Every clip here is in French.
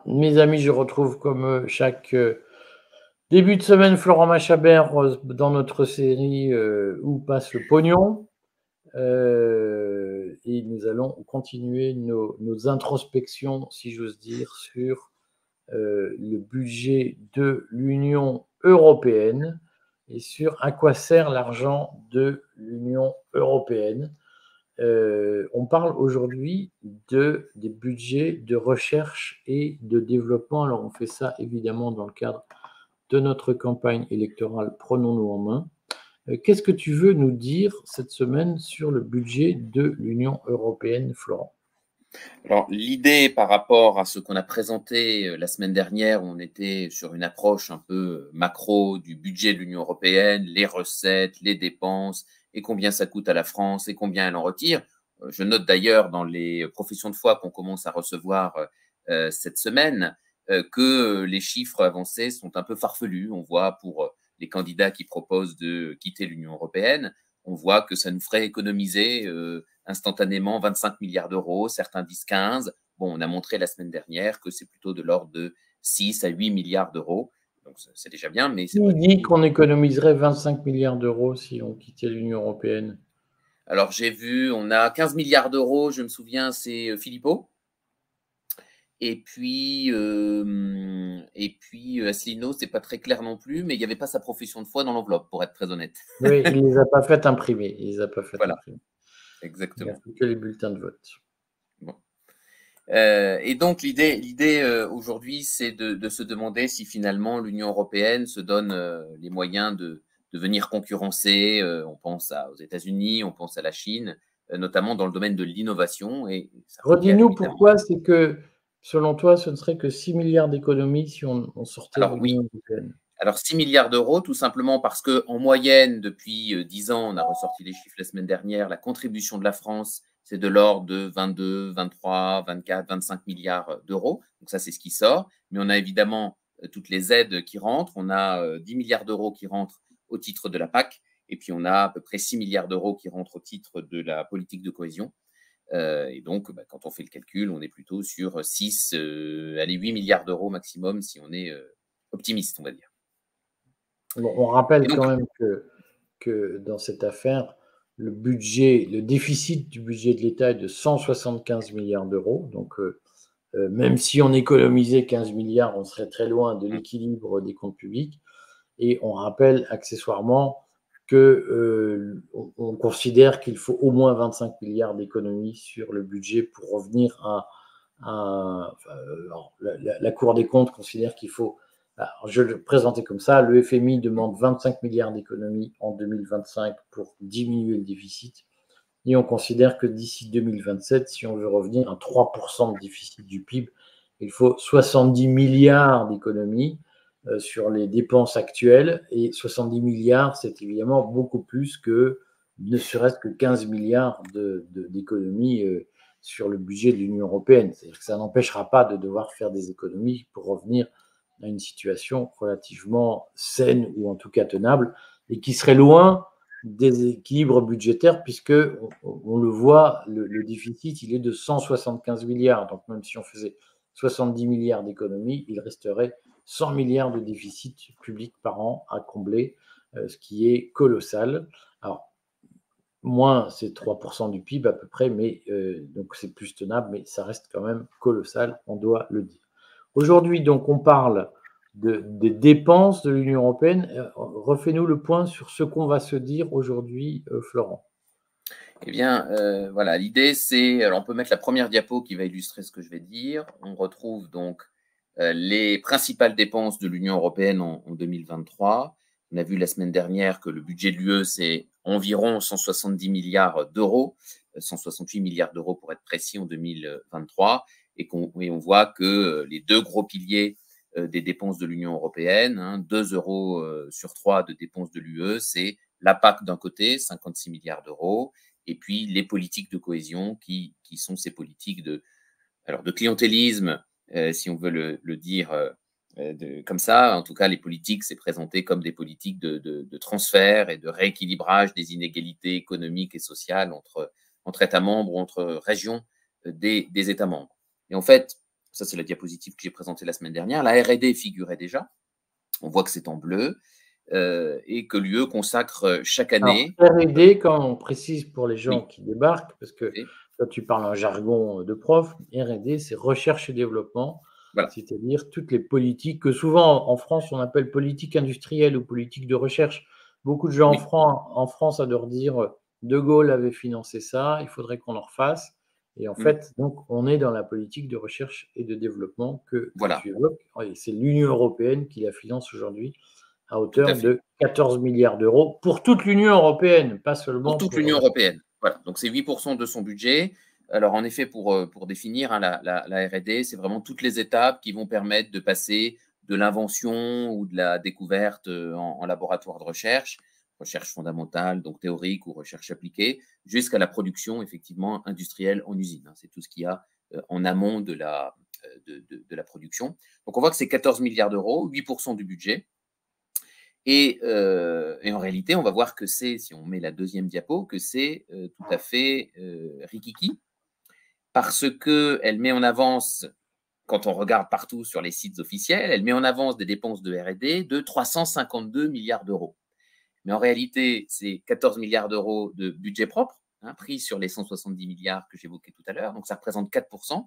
Mes amis, je retrouve comme chaque début de semaine Florent Machabert dans notre série Où passe le pognon. Et nous allons continuer nos introspections, si j'ose dire, sur le budget de l'Union européenne et sur à quoi sert l'argent de l'Union européenne. On parle aujourd'hui des budgets de recherche et de développement. Alors, on fait ça évidemment dans le cadre de notre campagne électorale Prenons-nous en main. Qu'est-ce que tu veux nous dire cette semaine sur le budget de l'Union européenne, Florent? Alors, l'idée par rapport à ce qu'on a présenté la semaine dernière, où on était sur une approche un peu macro du budget de l'Union européenne, les recettes, les dépenses, et combien ça coûte à la France, et combien elle en retire. Je note d'ailleurs dans les professions de foi qu'on commence à recevoir cette semaine que les chiffres avancés sont un peu farfelus. On voit pour les candidats qui proposent de quitter l'Union européenne, on voit que ça nous ferait économiser instantanément 25 milliards d'euros, certains disent 15. Bon, on a montré la semaine dernière que c'est plutôt de l'ordre de 6 à 8 milliards d'euros. Donc, c'est déjà bien, mais c'est pas Qui du dit tout. qu'on économiserait 25 milliards d'euros si on quittait l'Union européenne? Alors, j'ai vu, on a 15 milliards d'euros, je me souviens, c'est Philippot. Asselineau, c'est pas très clair non plus, mais il n'y avait pas sa profession de foi dans l'enveloppe, pour être très honnête. Oui, il ne les a pas fait imprimer. Il les a pas fait Voilà, imprimer. Il a exactement. fait que les bulletins de vote. Bon. Et donc, l'idée aujourd'hui, c'est de se demander si finalement l'Union européenne se donne les moyens de venir concurrencer. On pense aux États-Unis, on pense à la Chine, notamment dans le domaine de l'innovation. Et ça requiert Redis-nous évidemment. pourquoi c'est que, selon toi, ce ne serait que 6 milliards d'économies si on sortait de Alors oui, l'Union européenne. alors 6 milliards d'euros, tout simplement parce qu'en moyenne, depuis 10 ans, on a ressorti les chiffres la semaine dernière, la contribution de la France, c'est de l'ordre de 22, 23, 24, 25 milliards d'euros. Donc ça, c'est ce qui sort. Mais on a évidemment toutes les aides qui rentrent. On a 10 milliards d'euros qui rentrent au titre de la PAC. Et puis, on a à peu près 6 milliards d'euros qui rentrent au titre de la politique de cohésion. Et donc, quand on fait le calcul, on est plutôt sur 6, allez, 8 milliards d'euros maximum si on est optimiste, on va dire. Bon, on rappelle Et donc, quand même que dans cette affaire, le déficit du budget de l'État est de 175 milliards d'euros. Donc, même si on économisait 15 milliards, on serait très loin de l'équilibre des comptes publics. Et on rappelle accessoirement qu'on considère qu'il faut au moins 25 milliards d'économies sur le budget pour revenir la Cour des comptes considère qu'il faut. Alors, je le présentais comme ça, le FMI demande 25 milliards d'économies en 2025 pour diminuer le déficit. Et on considère que d'ici 2027, si on veut revenir à 3% de déficit du PIB, il faut 70 milliards d'économies sur les dépenses actuelles. Et 70 milliards, c'est évidemment beaucoup plus que ne serait-ce que 15 milliards d'économies sur le budget de l'Union européenne. C'est-à-dire que ça n'empêchera pas de devoir faire des économies pour revenir à une situation relativement saine ou en tout cas tenable et qui serait loin des équilibres budgétaires puisque on le voit, le déficit, il est de 175 milliards. Donc même si on faisait 70 milliards d'économies, il resterait 100 milliards de déficit public par an à combler, ce qui est colossal. Alors, moins c'est 3% du PIB à peu près, mais donc c'est plus tenable, mais ça reste quand même colossal, on doit le dire. Aujourd'hui, donc, on parle des dépenses de l'Union européenne. Refais-nous le point sur ce qu'on va se dire aujourd'hui, Florent. eh bien, voilà, l'idée, c'est, alors on peut mettre la première diapo qui va illustrer ce que je vais dire. On retrouve donc les principales dépenses de l'Union européenne en 2023. On a vu la semaine dernière que le budget de l'UE, c'est environ 170 milliards d'euros, 168 milliards d'euros pour être précis en 2023, et on voit que les deux gros piliers des dépenses de l'Union européenne, 2 euros sur 3 de dépenses de l'UE, c'est la PAC d'un côté, 56 milliards d'euros, et puis les politiques de cohésion qui sont ces politiques de clientélisme, si on veut le dire comme ça. En tout cas, les politiques, c'est présenté comme des politiques de transfert et de rééquilibrage des inégalités économiques et sociales entre États membres ou entre régions des États membres. Et en fait, Ça, c'est la diapositive que j'ai présentée la semaine dernière. La R&D figurait déjà. On voit que c'est en bleu. Et que l'UE consacre chaque année. Alors, R&D, quand on précise pour les gens qui débarquent, parce que toi tu parles un jargon de prof, R&D c'est recherche et développement, voilà. C'est-à-dire toutes les politiques que souvent en France on appelle politique industrielle ou politique de recherche. Beaucoup de gens en France adorent dire De Gaulle avait financé ça, il faudrait qu'on en refasse. Et en fait, donc, on est dans la politique de recherche et de développement que tu évoques. Et c'est l'Union européenne qui la finance aujourd'hui à hauteur de 14 milliards d'euros pour toute l'Union européenne, pas seulement pour toute l'Union européenne. Voilà, donc c'est 8% de son budget. Alors en effet, pour définir la R&D, c'est vraiment toutes les étapes qui vont permettre de passer de l'invention ou de la découverte en laboratoire de recherche fondamentale, donc théorique ou recherche appliquée, jusqu'à la production effectivement industrielle en usine. C'est tout ce qu'il y a en amont de la production. Donc on voit que c'est 14 milliards d'euros, 8% du budget. Et en réalité, on va voir que c'est, si on met la deuxième diapo, que c'est tout à fait rikiki, parce qu'elle met en avance, quand on regarde partout sur les sites officiels, elle met en avance des dépenses de R&D de 352 milliards d'euros. Mais en réalité, c'est 14 milliards d'euros de budget propre, pris sur les 170 milliards que j'évoquais tout à l'heure, donc ça représente 4%.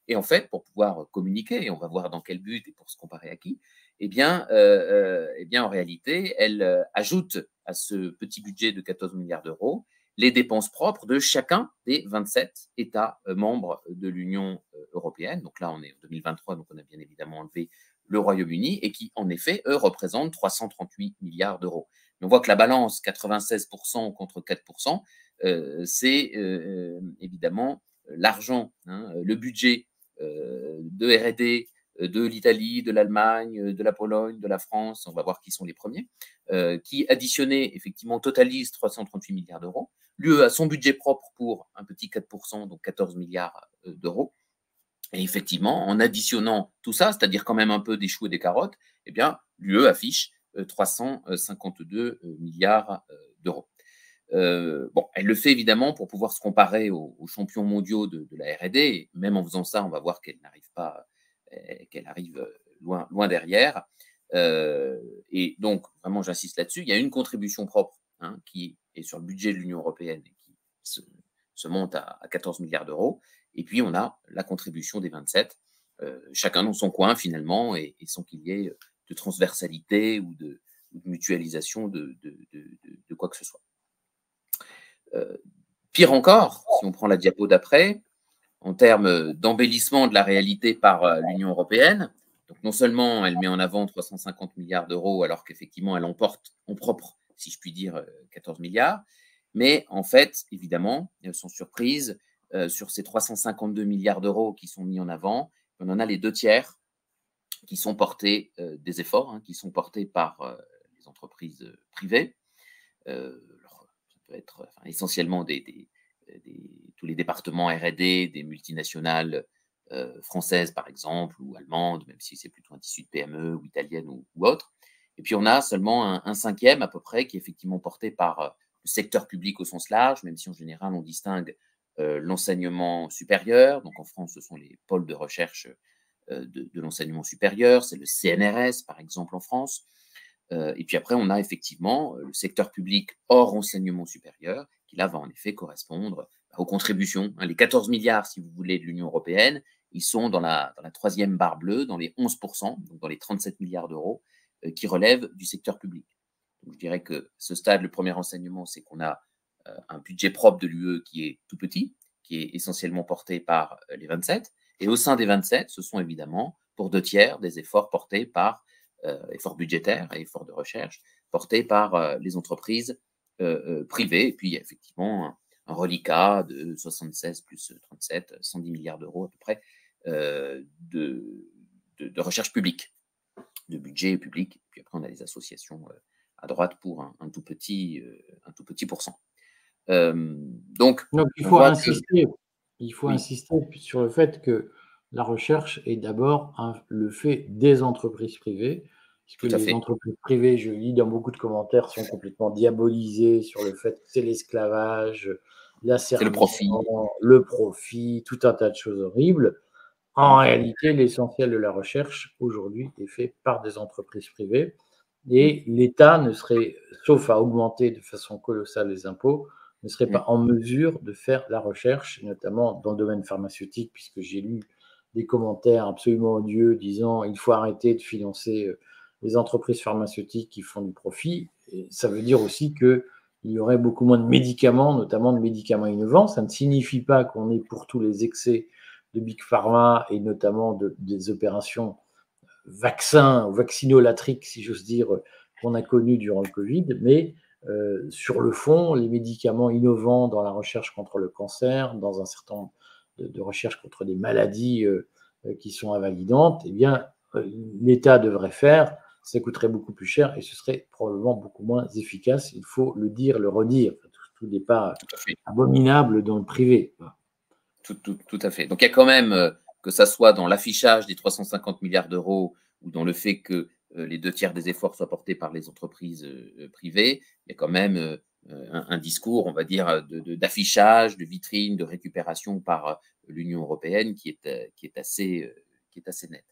Et en fait, pour pouvoir communiquer, et on va voir dans quel but et pour se comparer à qui, eh bien en réalité, elle ajoute à ce petit budget de 14 milliards d'euros les dépenses propres de chacun des 27 États membres de l'Union européenne. Donc là, on est en 2023, donc on a bien évidemment enlevé le Royaume-Uni, et qui, en effet, eux, représentent 338 milliards d'euros. Mais on voit que la balance, 96% contre 4%, c'est évidemment l'argent, le budget de R&D de l'Italie, de l'Allemagne, de la Pologne, de la France, on va voir qui sont les premiers, qui additionnés effectivement totalisent 338 milliards d'euros. L'UE a son budget propre pour un petit 4%, donc 14 milliards d'euros. Et effectivement, en additionnant tout ça, c'est-à-dire quand même un peu des choux et des carottes, eh bien, l'UE affiche 352 milliards d'euros. Bon, elle le fait évidemment pour pouvoir se comparer aux champions mondiaux de la R&D. Même en faisant ça, on va voir qu'elle n'arrive pas, qu'elle arrive loin derrière. Et donc, vraiment, j'insiste là-dessus. Il y a une contribution propre qui est sur le budget de l'Union européenne et qui se monte à 14 milliards d'euros. Et puis, on a la contribution des 27, chacun dans son coin finalement, et sans qu'il y ait de transversalité ou de mutualisation de quoi que ce soit. Pire encore, si on prend la diapo d'après, en termes d'embellissement de la réalité par l'Union européenne, donc non seulement elle met en avant 350 milliards d'euros alors qu'effectivement elle emporte en propre, si je puis dire, 14 milliards, mais en fait, évidemment, sans surprise, sur ces 352 milliards d'euros qui sont mis en avant, on en a les 2/3 qui sont portés, des efforts, qui sont portés par les entreprises privées. Être essentiellement tous les départements R&D, des multinationales françaises, par exemple, ou allemandes, même si c'est plutôt un tissu de PME ou italienne ou autre. Et puis, on a seulement un cinquième à peu près qui est effectivement porté par le secteur public au sens large, même si en général, on distingue l'enseignement supérieur. Donc, en France, ce sont les pôles de recherche de l'enseignement supérieur. C'est le CNRS, par exemple, en France. Et puis après, on a effectivement le secteur public hors enseignement supérieur, qui là va en effet correspondre aux contributions. Les 14 milliards, si vous voulez, de l'Union européenne, ils sont dans la troisième barre bleue, dans les 11%, donc dans les 37 milliards d'euros, qui relèvent du secteur public. Donc je dirais que ce stade, le premier enseignement, c'est qu'on a un budget propre de l'UE qui est tout petit, qui est essentiellement porté par les 27. Et au sein des 27, ce sont évidemment, pour 2/3, des efforts portés par efforts budgétaires et efforts de recherche portés par les entreprises privées. Et puis, il y a effectivement un reliquat de 76 plus 37, 110 milliards d'euros à peu près de recherche publique, de budget public. Et puis après, on a les associations à droite pour un tout petit pourcent. Donc, il faut insister. Il faut insister sur le fait que la recherche est d'abord le fait des entreprises privées, puisque les entreprises privées, je lis dans beaucoup de commentaires, sont complètement diabolisées sur le fait que c'est l'esclavage, l'asservissement, le profit, tout un tas de choses horribles. En réalité, l'essentiel de la recherche aujourd'hui est fait par des entreprises privées et l'État ne serait, sauf à augmenter de façon colossale les impôts, ne serait pas en mesure de faire la recherche, notamment dans le domaine pharmaceutique, puisque j'ai lu des commentaires absolument odieux disant il faut arrêter de financer les entreprises pharmaceutiques qui font du profit. Et ça veut dire aussi qu'il y aurait beaucoup moins de médicaments, notamment de médicaments innovants. Ça ne signifie pas qu'on est pour tous les excès de Big Pharma et notamment des opérations vaccins, vaccinolatriques, si j'ose dire, qu'on a connues durant le Covid, mais sur le fond, les médicaments innovants dans la recherche contre le cancer, dans un certain nombre de recherches contre des maladies qui sont invalidantes, eh bien, l'État devrait faire, ça coûterait beaucoup plus cher et ce serait probablement beaucoup moins efficace. Il faut le dire, le redire. Tout n'est pas abominable dans le privé. Tout à fait. Donc, il y a quand même, que ça soit dans l'affichage des 350 milliards d'euros ou dans le fait que les 2 tiers des efforts soient portés par les entreprises privées, il y a quand même un discours, on va dire, d'affichage, de vitrine, de récupération par l'Union européenne qui est assez net.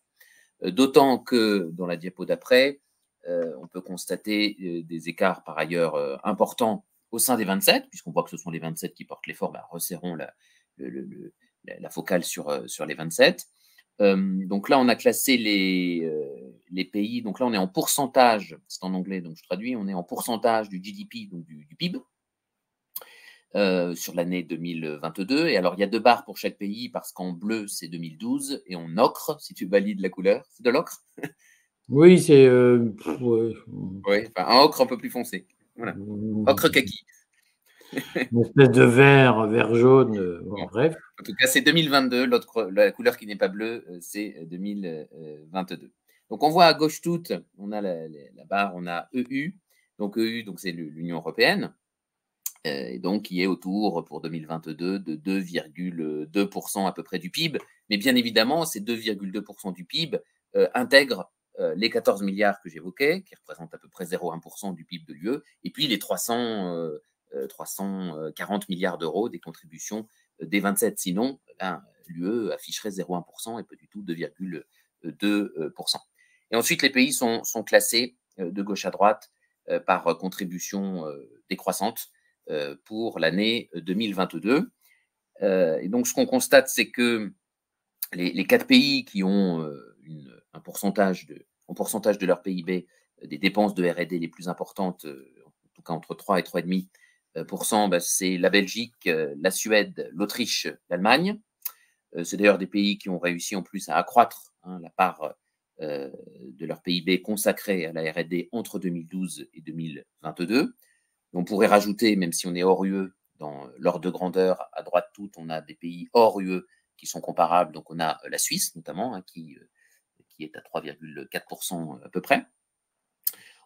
D'autant que dans la diapo d'après, on peut constater des écarts par ailleurs importants au sein des 27, puisqu'on voit que ce sont les 27 qui portent l'effort, resserrons la focale sur les 27. Donc là, on a classé les pays. Donc là, on est en pourcentage, c'est en anglais, donc je traduis, on est en pourcentage du GDP, donc du PIB, sur l'année 2022. Et alors, il y a 2 barres pour chaque pays, parce qu'en bleu, c'est 2012, et en ocre, si tu valides la couleur, c'est de l'ocre? Oui, c'est... Oui, enfin, un ocre un peu plus foncé. Voilà. Ocre kaki. Une espèce de vert jaune, Bon. bref. En tout cas, c'est 2022. La couleur qui n'est pas bleue, c'est 2022. Donc, on voit à gauche toute, on a la barre, on a EU. Donc, EU, donc c'est l'Union européenne. Et donc, qui est autour, pour 2022, de 2,2% à peu près du PIB. Mais bien évidemment, ces 2,2% du PIB intègrent les 14 milliards que j'évoquais, qui représentent à peu près 0,1% du PIB de l'UE, et puis les 340 milliards d'euros des contributions des 27. Sinon, l'UE afficherait 0,1% et pas du tout 2,2%. Et ensuite, les pays sont classés de gauche à droite par contribution décroissante pour l'année 2022. Et donc, ce qu'on constate, c'est que les 4 pays qui ont un pourcentage de leur PIB des dépenses de R&D les plus importantes, en tout cas entre 3 et 3,5%, c'est la Belgique, la Suède, l'Autriche, l'Allemagne. C'est d'ailleurs des pays qui ont réussi en plus à accroître la part de leur PIB consacré à la R&D entre 2012 et 2022. On pourrait rajouter, même si on est hors UE, dans l'ordre de grandeur, à droite toute, on a des pays hors UE qui sont comparables. Donc, on a la Suisse, notamment, qui est à 3,4% à peu près.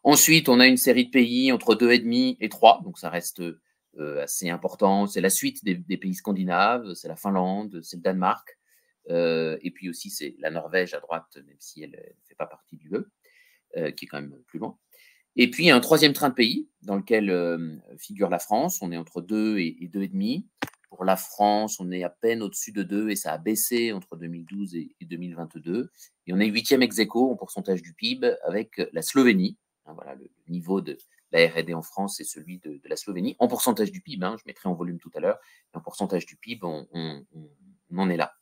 Ensuite, on a une série de pays entre 2,5 et 3, donc ça reste assez important. C'est la suite des pays scandinaves, c'est la Finlande, c'est le Danemark, et puis aussi c'est la Norvège à droite, même si elle ne fait pas partie du UE, qui est quand même plus loin. Et puis, un 3e train de pays dans lequel figure la France. On est entre 2 et 2,5. Pour la France, on est à peine au-dessus de 2 et ça a baissé entre 2012 et 2022. Et on est 8e ex aequo en pourcentage du PIB avec la Slovénie. Voilà, le niveau de la R&D en France, c'est celui de la Slovénie. En pourcentage du PIB, je mettrai en volume tout à l'heure, et en pourcentage du PIB, on en est là.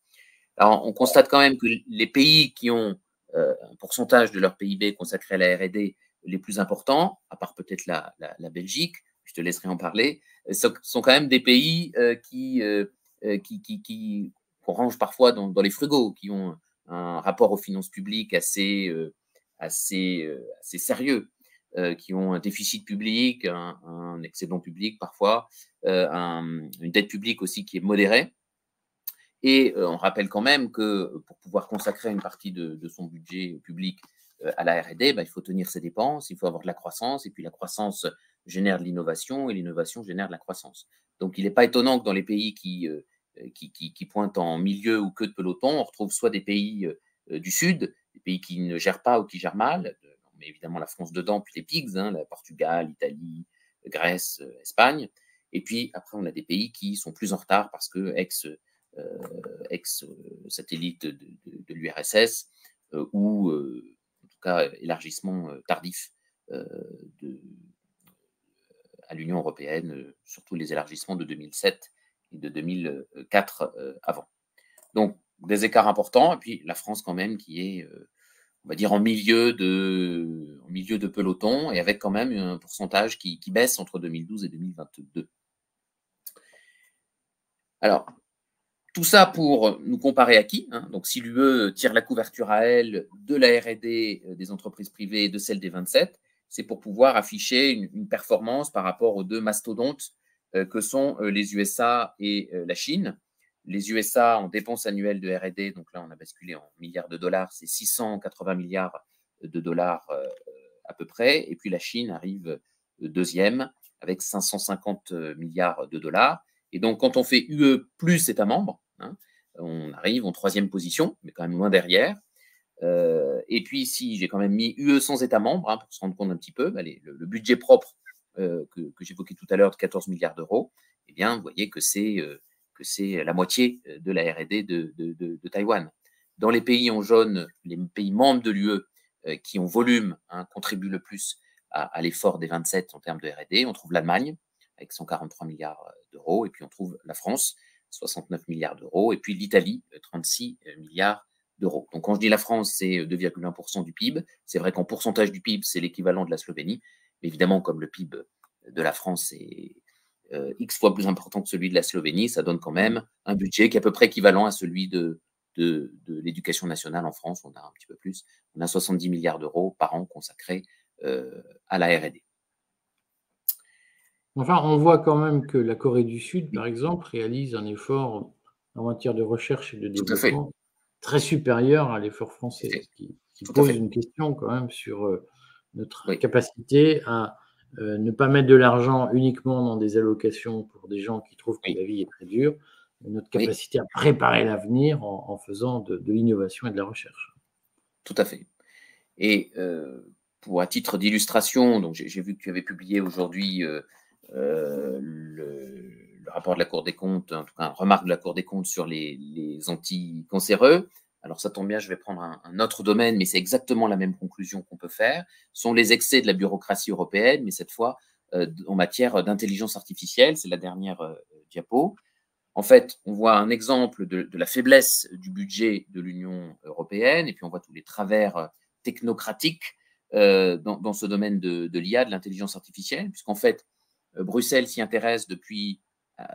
Alors, on constate quand même que les pays qui ont un pourcentage de leur PIB consacré à la R&D les plus importants, à part peut-être la Belgique, je te laisserai en parler, sont quand même des pays qu'on range parfois dans les frugaux, qui ont un rapport aux finances publiques assez sérieux, qui ont un déficit public, un excédent public parfois, une dette publique aussi qui est modérée. Et on rappelle quand même que pour pouvoir consacrer une partie de son budget public à la R&D, il faut tenir ses dépenses, il faut avoir de la croissance, et puis la croissance génère de l'innovation, et l'innovation génère de la croissance. Donc, il n'est pas étonnant que dans les pays qui pointent en milieu ou queue de peloton, on retrouve soit des pays du Sud, des pays qui ne gèrent pas ou qui gèrent mal, on met évidemment la France dedans, puis les PIGS, la Portugal, Italie, Grèce, Espagne. Et puis, après, on a des pays qui sont plus en retard parce que ex-satellite de l'URSS, ou en tout cas élargissement tardif à l'Union européenne, surtout les élargissements de 2007 et de 2004 avant. Donc, des écarts importants, et puis la France quand même qui est, on va dire, en milieu de peloton, et avec quand même un pourcentage qui baisse entre 2012 et 2022. Alors, tout ça pour nous comparer à qui, hein? Donc, si l'UE tire la couverture à elle de la R&D des entreprises privées et de celle des 27, c'est pour pouvoir afficher une performance par rapport aux deux mastodontes que sont les USA et la Chine. Les USA en dépenses annuelles de R&D, donc là on a basculé en milliards de dollars, c'est 680 milliards de dollars à peu près, et puis la Chine arrive deuxième avec 550 milliards de dollars. Et donc quand on fait UE plus États membres, hein, on arrive en troisième position, mais quand même loin derrière. Et puis ici, j'ai quand même mis UE sans États membres, hein, pour se rendre compte un petit peu, le budget propre que j'évoquais tout à l'heure de 14 milliards d'euros, eh bien, vous voyez que c'est la moitié de la R&D de Taïwan. Dans les pays en jaune, les pays membres de l'UE qui ont volume, hein, contribuent le plus à l'effort des 27 en termes de R&D. On trouve l'Allemagne avec 143 milliards d'euros, et puis on trouve la France, 69 milliards d'euros, et puis l'Italie, 36 milliards d'euros. Donc quand je dis la France, c'est 2,1% du PIB. C'est vrai qu'en pourcentage du PIB, c'est l'équivalent de la Slovénie. Mais évidemment, comme le PIB de la France est X fois plus important que celui de la Slovénie, ça donne quand même un budget qui est à peu près équivalent à celui de l'éducation nationale en France. On a un petit peu plus. On a 70 milliards d'euros par an consacrés à la R&D. Enfin, on voit quand même que la Corée du Sud, par exemple, réalise un effort en matière de recherche et de développement très supérieur à l'effort français, ce qui pose une question quand même sur notre capacité à ne pas mettre de l'argent uniquement dans des allocations pour des gens qui trouvent que la vie est très dure, mais notre capacité à préparer l'avenir en faisant de l'innovation et de la recherche. Tout à fait. Et à titre d'illustration, donc j'ai vu que tu avais publié aujourd'hui le rapport de la Cour des comptes, en tout cas, une remarque de la Cour des comptes sur les anticancéreux. Alors ça tombe bien, je vais prendre un autre domaine, mais c'est exactement la même conclusion qu'on peut faire. Ce sont les excès de la bureaucratie européenne, mais cette fois en matière d'intelligence artificielle. C'est la dernière diapo. En fait, on voit un exemple de la faiblesse du budget de l'Union européenne, et puis on voit tous les travers technocratiques dans ce domaine de l'IA, de l'intelligence artificielle, puisqu'en fait, Bruxelles s'y intéresse depuis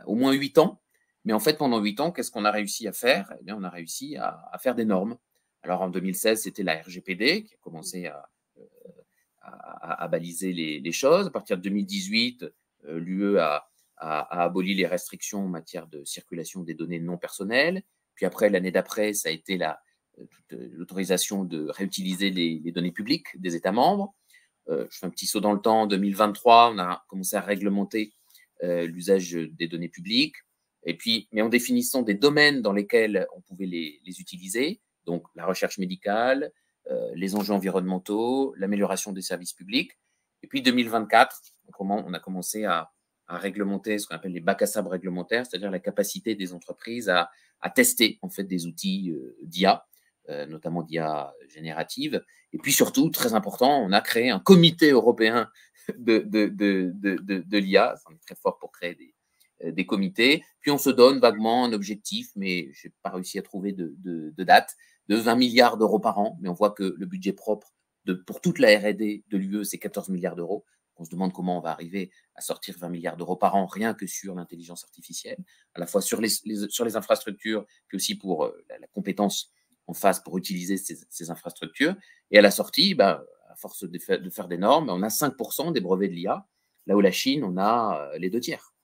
au moins 8 ans. Mais en fait, pendant 8 ans, qu'est-ce qu'on a réussi à faire? Eh bien, on a réussi à faire des normes. Alors, en 2016, c'était la RGPD qui a commencé à baliser les choses. À partir de 2018, l'UE a aboli les restrictions en matière de circulation des données non personnelles. Puis après, l'année d'après, ça a été l'autorisation de réutiliser les données publiques des États membres. Je fais un petit saut dans le temps. En 2023, on a commencé à réglementer l'usage des données publiques. Et puis, mais en définissant des domaines dans lesquels on pouvait les utiliser, donc la recherche médicale, les enjeux environnementaux, l'amélioration des services publics. Et puis 2024, on a commencé à réglementer ce qu'on appelle les bacs à sable réglementaires, c'est-à-dire la capacité des entreprises à tester en fait des outils d'IA, notamment d'IA générative. Et puis surtout, très important, on a créé un comité européen de l'IA. On est très fort pour créer des comités. Puis on se donne vaguement un objectif, mais je n'ai pas réussi à trouver de date, de 20 milliards d'euros par an. Mais on voit que le budget propre pour toute la R&D de l'UE, c'est 14 milliards d'euros. On se demande comment on va arriver à sortir 20 milliards d'euros par an, rien que sur l'intelligence artificielle, à la fois sur les infrastructures, puis aussi pour la compétence en face pour utiliser ces infrastructures. Et à la sortie, à force de faire des normes, on a 5% des brevets de l'IA, là où la Chine, on a les 2/3.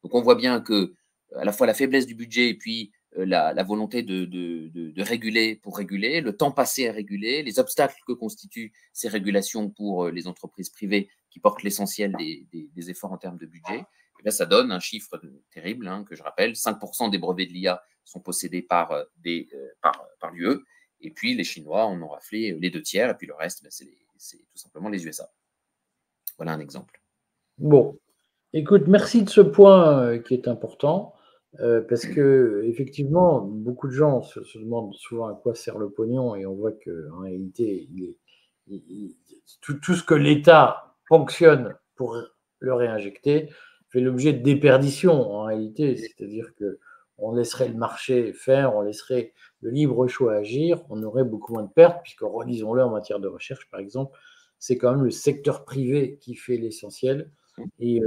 Donc on voit bien que à la fois la faiblesse du budget et puis la volonté de réguler pour réguler, le temps passé à réguler, les obstacles que constituent ces régulations pour les entreprises privées qui portent l'essentiel des efforts en termes de budget, et bien ça donne un chiffre terrible, hein, que je rappelle, 5% des brevets de l'IA sont possédés par l'UE, et puis les Chinois en ont raflé les 2/3, et puis le reste, c'est tout simplement les USA. Voilà un exemple. Bon, écoute, merci de ce point qui est important. parce que effectivement, beaucoup de gens se demandent souvent à quoi sert le pognon, et on voit qu'en réalité, tout ce que l'État fonctionne pour le réinjecter fait l'objet de déperditions en réalité, c'est-à-dire que on laisserait le marché faire, on laisserait le libre choix agir, on aurait beaucoup moins de pertes, puisque relisons-le en matière de recherche, par exemple, c'est quand même le secteur privé qui fait l'essentiel, et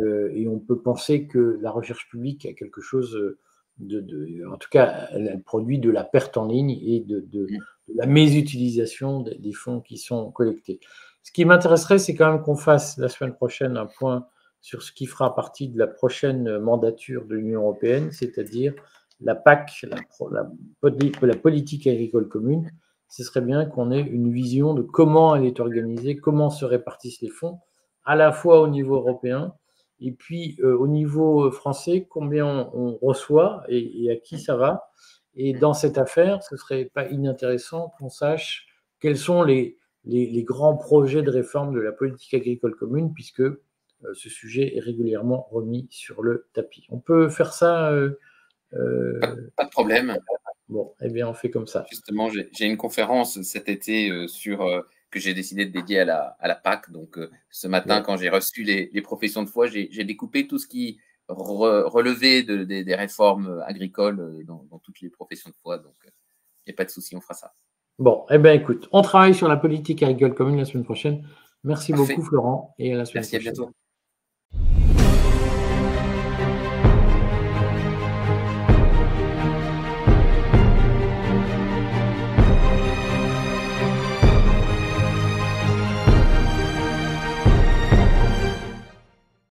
on peut penser que la recherche publique a quelque chose en tout cas, elle produit de la perte en ligne et de la mésutilisation des fonds qui sont collectés. Ce qui m'intéresserait, c'est quand même qu'on fasse la semaine prochaine un point sur ce qui fera partie de la prochaine mandature de l'Union européenne, c'est-à-dire la PAC, la politique agricole commune. Ce serait bien qu'on ait une vision de comment elle est organisée, comment se répartissent les fonds, à la fois au niveau européen, et puis au niveau français, combien on reçoit et à qui ça va. Et dans cette affaire, ce ne serait pas inintéressant qu'on sache quels sont les grands projets de réforme de la politique agricole commune, puisque ce sujet est régulièrement remis sur le tapis. On peut faire ça Pas de problème. Bon, eh bien, on fait comme ça. Justement, j'ai une conférence cet été que j'ai décidé de dédier à la PAC. Donc, ce matin, quand j'ai reçu les professions de foi, j'ai découpé tout ce qui relevait des réformes agricoles dans toutes les professions de foi. Donc, il n'y a pas de souci, on fera ça. Bon, eh bien, écoute, on travaille sur la politique agricole commune la semaine prochaine. Merci Parfait. beaucoup, Florent, et à la semaine prochaine. Merci, à bientôt.